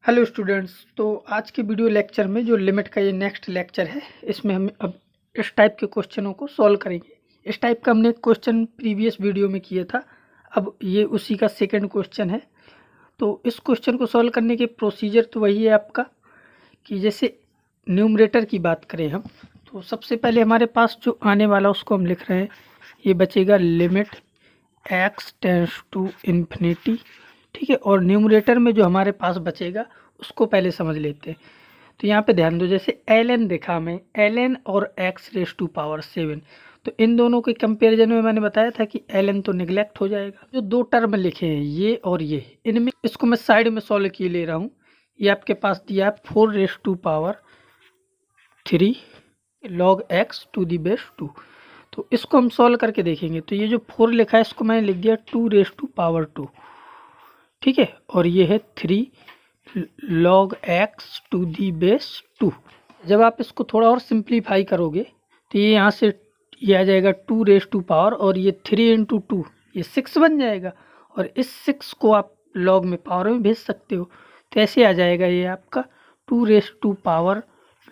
Hello students. तो आज के वीडियो लेक्चर में जो लिमिट का ये नेक्स्ट लेक्चर है, इसमें हम अब इस टाइप के क्वेश्चनों को सॉल्व करेंगे। इस टाइप का हमने क्वेश्चन प्रीवियस वीडियो में किया था, अब ये उसी का सेकंड क्वेश्चन है। तो इस क्वेश्चन को सॉल्व करने के प्रोसीजर तो वही है आपका कि जैसे न्यूमरेटर की बात करें हम, तो सबसे पहले हमारे पास जो आने वाला उसको हम लिख रहे हैं, ये बचेगा limit x tends to infinity. ठीक है, और न्यूमरेटर में जो हमारे पास बचेगा उसको पहले समझ लेते हैं। तो यहाँ पे ध्यान दो, जैसे एल एन देखा हमें, एल एन और एक्स रेस टू पावर 7, तो इन दोनों के कंपैरिजन में मैंने बताया था कि एल एन तो निगलेक्ट हो जाएगा। जो दो टर्म लिखे हैं ये और ये, इनमें इसको मैं साइड में सॉल्व किए ले रहा हूँ। ये आपके पास दिया है 4 raise to power 3 log x to the base 2। तो इसको हम सॉल्व करके देखेंगे। तो ये जो 4 लिखा है इसको मैंने लिख दिया 2 रेस टू पावर 2। ठीक है, और ये है 3 log x to the base 2। जब आप इसको थोड़ा और सिंप्लीफाई करोगे तो ये यहाँ से ये आ जाएगा 2 रेस टू पावर, और ये 3 इंटू 2 ये 6 बन जाएगा। और इस 6 को आप लॉग में पावर में भेज सकते हो, तो ऐसे आ जाएगा ये आपका 2 रेस टू पावर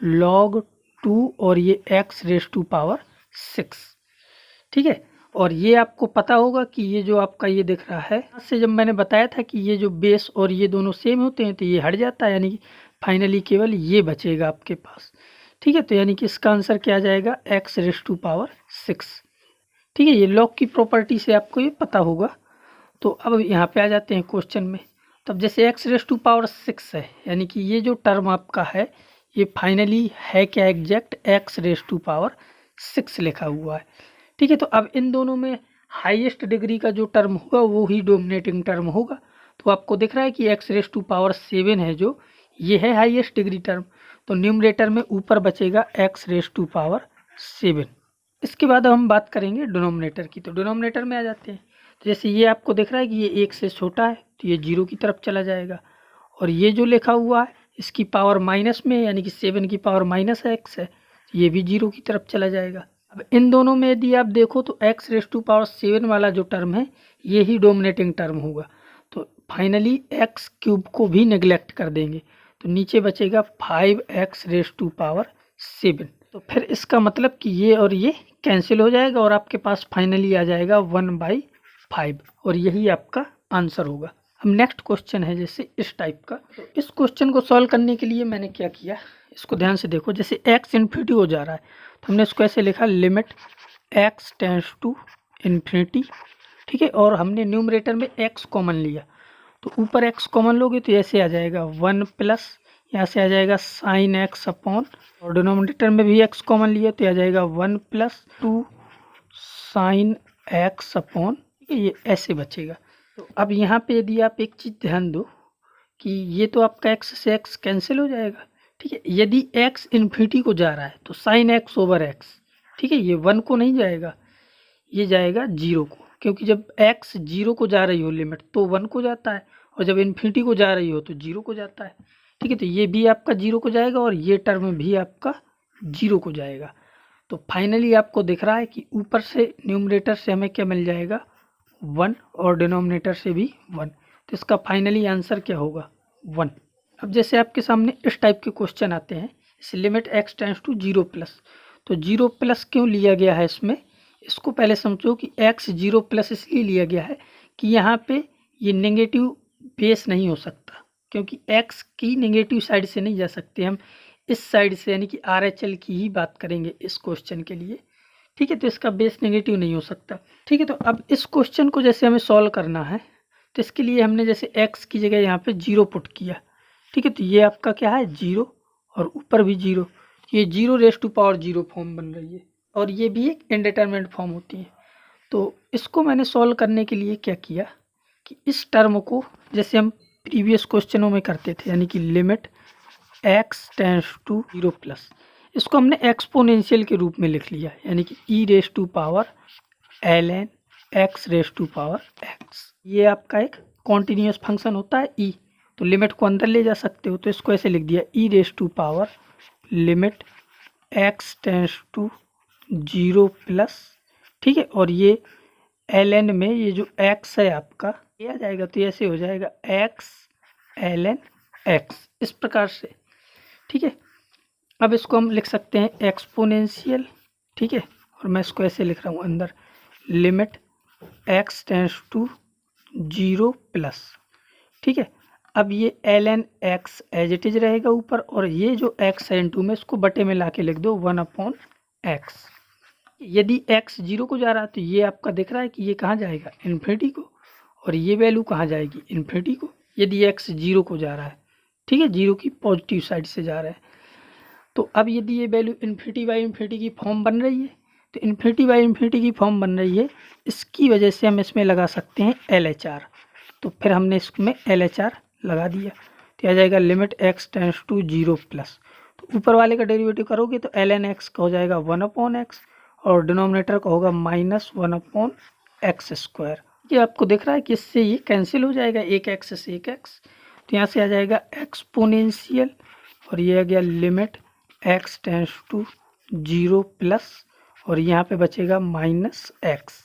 लॉग 2 और ये एक्स रेस टू पावर 6। ठीक है, और ये आपको पता होगा कि ये जो आपका ये दिख रहा है, से जब मैंने बताया था कि ये जो बेस और ये दोनों सेम होते हैं तो ये हट जाता है, यानी कि फाइनली केवल ये बचेगा आपके पास। ठीक है, तो यानी कि इसका आंसर क्या आ जाएगा, एक्स रेस टू पावर 6। ठीक है, ये लॉग की प्रॉपर्टी से आपको ये पता होगा। तो अब यहाँ पे आ जाते हैं क्वेश्चन में। तब जैसे एक्स रेस टू पावर 6 है, यानी कि ये जो टर्म आपका है ये फाइनली है क्या, exact x raise to power 6 लिखा हुआ है। ठीक है, तो अब इन दोनों में हाईएस्ट डिग्री का जो टर्म होगा वो ही डोमिनेटिंग टर्म होगा। तो आपको दिख रहा है कि एक्स रेस टू पावर 7 है जो, ये है हाईएस्ट डिग्री टर्म। तो न्यूमरेटर में ऊपर बचेगा एक्स रेस टू पावर 7। इसके बाद हम बात करेंगे डिनोमिनेटर की। तो डिनोमिनेटर में आ जाते हैं। तो जैसे ये आपको दिख रहा है कि ये 1 से छोटा है तो ये 0 की तरफ चला जाएगा, और ये जो लिखा हुआ है इसकी पावर माइनस में, यानी कि 7 की पावर माइनस एक्स है, तो ये भी 0 की तरफ चला जाएगा। अब इन दोनों में यदि आप देखो तो एक्स रेस टू पावर 7 वाला जो टर्म है ये ही डोमिनेटिंग टर्म होगा। तो फाइनली एक्स क्यूब को भी नेग्लेक्ट कर देंगे, तो नीचे बचेगा 5 एक्स रेस टू पावर 7। तो फिर इसका मतलब कि ये और ये कैंसिल हो जाएगा और आपके पास फाइनली आ जाएगा 1/5, और यही आपका आंसर होगा। हम नेक्स्ट क्वेश्चन है जैसे इस टाइप का। तो इस क्वेश्चन को सॉल्व करने के लिए मैंने क्या किया, इसको ध्यान से देखो। जैसे एक्स इन्फिनिटी हो जा रहा है तो हमने इसको ऐसे लिखा, limit x tends to infinity. ठीक है, और हमने न्यूमरेटर में एक्स कॉमन लिया, तो ऊपर एक्स कॉमन लोगे तो ऐसे आ जाएगा 1 प्लस, यहाँ से आ जाएगा साइन एक्स अपॉन, और डिनोमिनेटर में भी एक्स कॉमन लिया तो आ जाएगा 1 प्लस 2 साइन एक्स अपॉन। ठीक है, ये ऐसे बचेगा। तो अब यहाँ पे यदि आप एक चीज़ ध्यान दो कि ये तो आपका एक्स से एक्स कैंसिल हो जाएगा। ठीक है, यदि एक्स इन्फिनिटी को जा रहा है तो साइन एक्स ओवर एक्स, ठीक है, ये 1 को नहीं जाएगा, ये जाएगा 0 को, क्योंकि जब एक्स 0 को जा रही हो लिमिट तो 1 को जाता है, और जब इन्फिनिटी को जा रही हो तो 0 को जाता है। ठीक है, तो ये भी आपका 0 को जाएगा और ये टर्म भी आपका 0 को जाएगा। तो फाइनली आपको दिख रहा है कि ऊपर से न्यूमरेटर से हमें क्या मिल जाएगा, 1, और डिनोमिनेटर से भी 1। तो इसका फाइनली आंसर क्या होगा, 1। अब जैसे आपके सामने इस टाइप के क्वेश्चन आते हैं, जैसे limit x tends to 0 plus. तो 0 प्लस क्यों लिया गया है इसमें, इसको पहले समझो कि एक्स 0 प्लस इसलिए लिया गया है कि यहाँ पे ये नेगेटिव बेस नहीं हो सकता, क्योंकि एक्स की नेगेटिव साइड से नहीं जा सकते हम, इस साइड से, यानी कि RHL की ही बात करेंगे इस क्वेश्चन के लिए। ठीक है, तो इसका बेस नेगेटिव नहीं हो सकता। ठीक है, तो अब इस क्वेश्चन को जैसे हमें सॉल्व करना है तो इसके लिए हमने जैसे एक्स की जगह यहाँ पे 0 पुट किया। ठीक है, तो ये आपका क्या है 0, और ऊपर भी 0, ये 0 रेस टू पावर 0 फॉर्म बन रही है, और ये भी एक इनडिटरमिनेट फॉर्म होती है। तो इसको मैंने सॉल्व करने के लिए क्या किया कि इस टर्म को जैसे हम प्रीवियस क्वेश्चनों में करते थे, यानी कि limit x tends to 0 plus, इसको हमने एक्सपोनेंशियल के रूप में लिख लिया, यानी कि e raise to power ln x raise to power x. ये आपका एक कॉन्टिन्यूस फंक्शन होता है ई, तो लिमिट को अंदर ले जा सकते हो, तो इसको ऐसे लिख दिया e raise to power limit x tends to 0 plus. ठीक है, और ये ln में ये जो x है आपका ये आ जाएगा, तो ऐसे हो जाएगा x ln एक्स, इस प्रकार से। ठीक है, अब इसको हम लिख सकते हैं एक्सपोनेंशियल। ठीक है, और मैं इसको ऐसे लिख रहा हूँ अंदर limit x tends to 0 plus. ठीक है, अब ये ln x as it is रहेगा ऊपर, और ये जो x है इंटू में इसको बटे में ला के लिख दो 1/x। यदि x 0 को जा रहा है तो ये आपका दिख रहा है कि ये कहाँ जाएगा, इन्फिनिटी को, और ये वैल्यू कहाँ जाएगी, इन्फिनिटी को, यदि x 0 को जा रहा है। ठीक है, 0 की पॉजिटिव साइड से जा रहा है। तो अब यदि ये वैल्यू इन्फिनिटी बाई इन्फिनिटी की फॉर्म बन रही है, तो इन्फिनिटी बाई इन्फिनिटी की फॉर्म बन रही है, इसकी वजह से हम इसमें लगा सकते हैं LHR। तो फिर हमने इसमें LHR लगा दिया, तो आ जाएगा limit x tends to 0 plus. तो ऊपर वाले का डेरिवेटिव करोगे तो ln x का हो जाएगा 1/x, और डिनोमिनेटर का होगा -1/x²। ये आपको दिख रहा है कि इससे ये कैंसिल हो जाएगा, एक एक्स से एक एक्स, तो यहाँ से आ जाएगा एक्सपोनेंशियल, और ये आ गया limit x tends to 0 plus, और यहाँ पे बचेगा -x।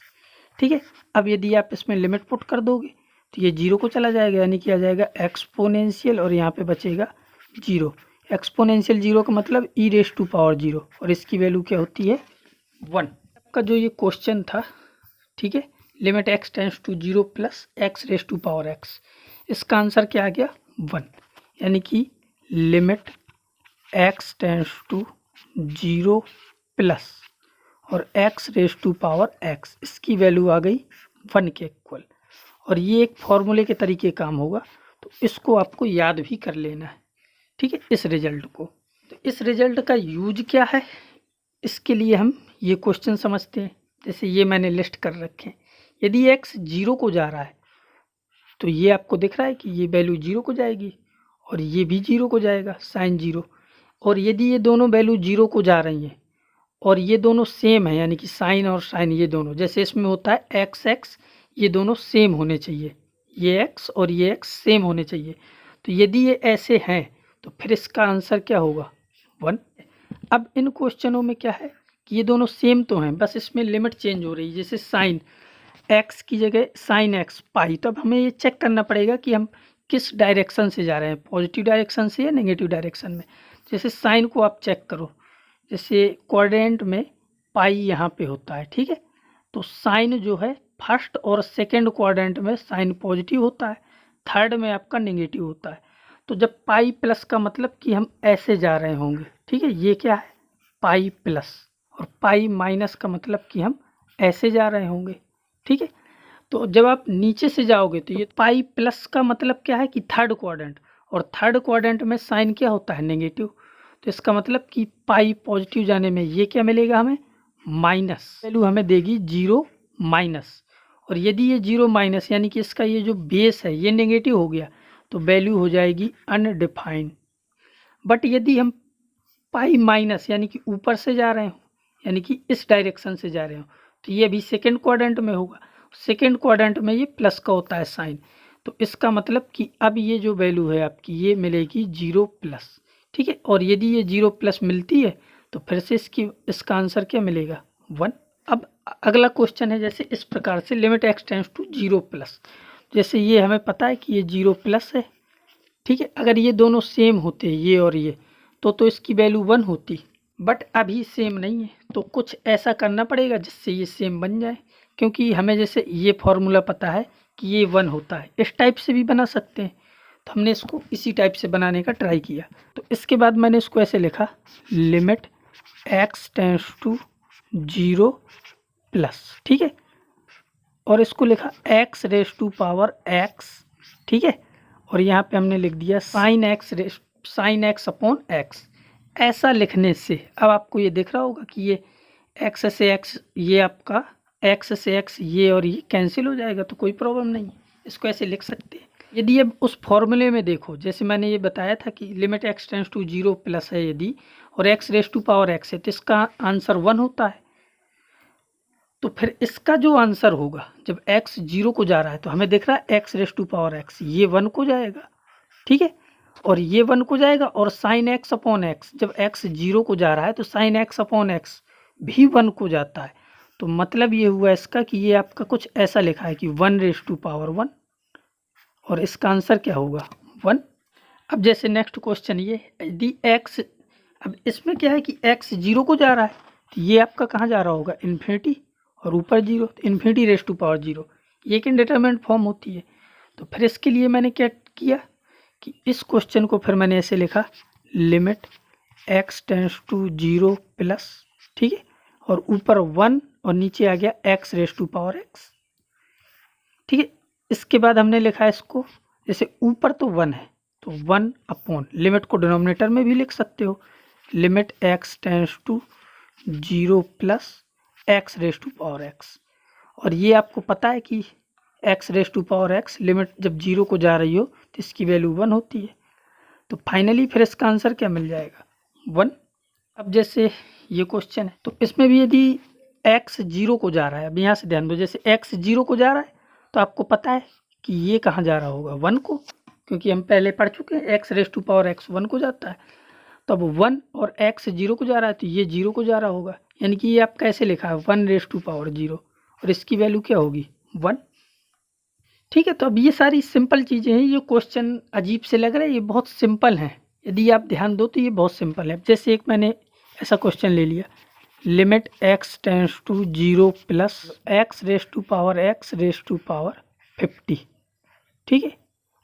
ठीक है, अब यदि आप इसमें लिमिट पुट कर दोगे तो ये 0 को चला जाएगा, यानी कि आ जाएगा एक्सपोनेंशियल, और यहाँ पे बचेगा 0। एक्सपोनेंशियल 0 का मतलब e⁻0, और इसकी वैल्यू क्या होती है 1। आपका जो ये क्वेश्चन था, ठीक है, limit x tends to 0 plus x⁻x, इसका आंसर क्या आ गया 1, यानी कि limit x tends to 0 plus और x⁻x, इसकी वैल्यू आ गई 1 के इक्वल। और ये एक फॉर्मूले के तरीके काम होगा, तो इसको आपको याद भी कर लेना है। ठीक है, इस रिजल्ट को। तो इस रिजल्ट का यूज क्या है, इसके लिए हम ये क्वेश्चन समझते हैं। जैसे ये मैंने लिस्ट कर रखे हैं, यदि x 0 को जा रहा है तो ये आपको दिख रहा है कि ये वैल्यू 0 को जाएगी, और ये भी 0 को जाएगा, साइन 0। और यदि ये दोनों वैल्यू 0 को जा रही हैं और ये दोनों सेम है, यानी कि साइन और साइन ये दोनों, जैसे इसमें होता है x, ये दोनों सेम होने चाहिए, ये x और ये x सेम होने चाहिए। तो यदि ये ऐसे हैं तो फिर इसका आंसर क्या होगा 1। अब इन क्वेश्चनों में क्या है कि ये दोनों सेम तो हैं, बस इसमें लिमिट चेंज हो रही है। जैसे साइन x की जगह साइन x पाई, तो अब हमें ये चेक करना पड़ेगा कि हम किस डायरेक्शन से जा रहे हैं, पॉजिटिव डायरेक्शन से या नेगेटिव डायरेक्शन में। जैसे साइन को आप चेक करो, जैसे क्वाड्रेंट में पाई यहाँ पे होता है। ठीक है, तो साइन जो है फर्स्ट और सेकंड क्वाड्रेंट में साइन पॉजिटिव होता है, थर्ड में आपका नेगेटिव होता है। तो जब पाई प्लस का मतलब कि हम ऐसे जा रहे होंगे। ठीक है, ये क्या है पाई प्लस, और पाई माइनस का मतलब कि हम ऐसे जा रहे होंगे। ठीक है, तो जब आप नीचे से जाओगे तो ये पाई प्लस का मतलब क्या है कि थर्ड क्वाड्रेंट, और थर्ड क्वाड्रेंट में साइन क्या होता है नेगेटिव। तो इसका मतलब कि पाई पॉजिटिव जाने में ये क्या मिलेगा हमें माइनस, वैल्यू हमें देगी 0 माइनस। और यदि ये 0 माइनस यानी कि इसका ये जो बेस है ये नेगेटिव हो गया, तो वैल्यू हो जाएगी अनडिफाइंड। बट यदि हम पाई माइनस यानी कि ऊपर से जा रहे हो, यानी कि इस डायरेक्शन से जा रहे हो, तो ये अभी सेकेंड क्वाड्रेंट में होगा। सेकेंड क्वाड्रेंट में ये प्लस का होता है साइन, तो इसका मतलब कि अब ये जो वैल्यू है आपकी ये मिलेगी 0 प्लस। ठीक है, और यदि ये 0 प्लस मिलती है तो फिर से इसका आंसर क्या मिलेगा 1। अब अगला क्वेश्चन है जैसे इस प्रकार से limit x tends to 0 plus. जैसे ये हमें पता है कि ये 0 प्लस है। ठीक है, अगर ये दोनों सेम होते ये और ये तो इसकी वैल्यू 1 होती, बट अभी सेम नहीं है, तो कुछ ऐसा करना पड़ेगा जिससे ये सेम बन जाए। क्योंकि हमें जैसे ये फॉर्मूला पता है कि ये 1 होता है, इस टाइप से भी बना सकते हैं, तो हमने इसको इसी टाइप से बनाने का ट्राई किया। तो इसके बाद मैंने इसको ऐसे लिखा limit x tends to 0 plus. ठीक है, और इसको लिखा x⁻x। ठीक है, और यहाँ पे हमने लिख दिया साइन x अपॉन x। ऐसा लिखने से अब आपको ये दिख रहा होगा कि ये x से x, ये आपका x से x ये और ये कैंसिल हो जाएगा, तो कोई प्रॉब्लम नहीं है, इसको ऐसे लिख सकते हैं। यदि अब उस फॉर्मूले में देखो, जैसे मैंने ये बताया था कि limit x tends to 0 plus है यदि, और x⁻x है, तो इसका आंसर 1 होता है। तो फिर इसका जो आंसर होगा जब x 0 को जा रहा है, तो हमें दिख रहा है x⁻x ये 1 को जाएगा। ठीक है, और ये 1 को जाएगा, और साइन x अपॉन x, जब x 0 को जा रहा है तो साइन x अपॉन x भी 1 को जाता है। तो मतलब ये हुआ इसका कि ये आपका कुछ ऐसा लिखा है कि 1⁻1, और इसका आंसर क्या होगा 1। अब जैसे नेक्स्ट क्वेश्चन ये, यदि x, अब इसमें क्या है कि x 0 को जा रहा है, तो ये आपका कहाँ जा रहा होगा, इन्फिनिटी, और ऊपर 0, तो इन्फिनिटी रेज़ टू पावर 0, ये एक इंडेटरमिनेट फॉर्म होती है। तो फिर इसके लिए मैंने क्या किया कि इस क्वेश्चन को फिर मैंने ऐसे लिखा, limit x tends to 0 plus, ठीक है, और ऊपर 1 और नीचे आ गया x raise to power x, ठीक है। इसके बाद हमने लिखा इसको, जैसे ऊपर तो 1 है तो 1 अपॉन, लिमिट को डिनोमिनेटर में भी लिख सकते हो, limit x tends to 0 plus x raise to power x, और ये आपको पता है कि x raise to power x limit जब 0 को जा रही हो तो इसकी वैल्यू 1 होती है। तो फाइनली फिर इसका आंसर क्या मिल जाएगा, 1। अब जैसे ये क्वेश्चन है, तो इसमें भी यदि x 0 को जा रहा है, अब यहाँ से ध्यान दो, जैसे x 0 को जा रहा है तो आपको पता है कि ये कहाँ जा रहा होगा, 1 को, क्योंकि हम पहले पढ़ चुके हैं x raise to power x 1 को जाता है। तो अब 1 और x 0 को जा रहा है तो ये 0 को जा रहा होगा, यानी कि ये आप कैसे लिखा है, 1 रेज़ टू पावर 0, और इसकी वैल्यू क्या होगी, 1, ठीक है। तो अब ये सारी सिंपल चीज़ें हैं, ये क्वेश्चन अजीब से लग रहा है, ये बहुत सिंपल हैं, यदि आप ध्यान दो तो ये बहुत सिंपल है। जैसे एक मैंने ऐसा क्वेश्चन ले लिया, limit x tends to 0 plus x raise to power x raise to power 50, ठीक है।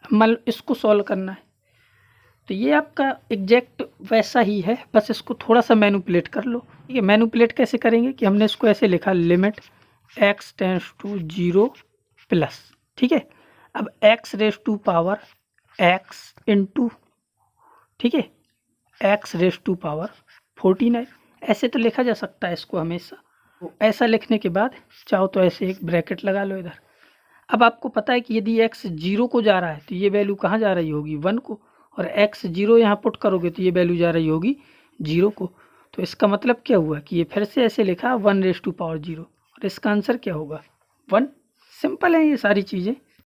मान लो इसको सॉल्व करना है, तो ये आपका एग्जैक्ट वैसा ही है, बस इसको थोड़ा सा मैनिपुलेट कर लो, ठीक है। मैनिपुलेट कैसे करेंगे कि हमने इसको ऐसे लिखा, limit x tends to 0 plus, ठीक है। अब x raise to power x into, ठीक है, x रेज़ टू पावर 49, ऐसे तो लिखा जा सकता है इसको हमेशा। तो ऐसा लिखने के बाद चाहो तो ऐसे एक ब्रैकेट लगा लो इधर। अब आपको पता है कि यदि x 0 को जा रहा है तो ये वैल्यू कहाँ जा रही होगी, 1 को, और x 0 यहाँ पुट करोगे तो ये वैल्यू जा रही होगी 0 को। तो इसका मतलब क्या हुआ कि ये फिर से ऐसे लिखा 1 रेज़ टू पावर 0, और इसका आंसर क्या होगा, 1। सिंपल है ये सारी चीज़ें।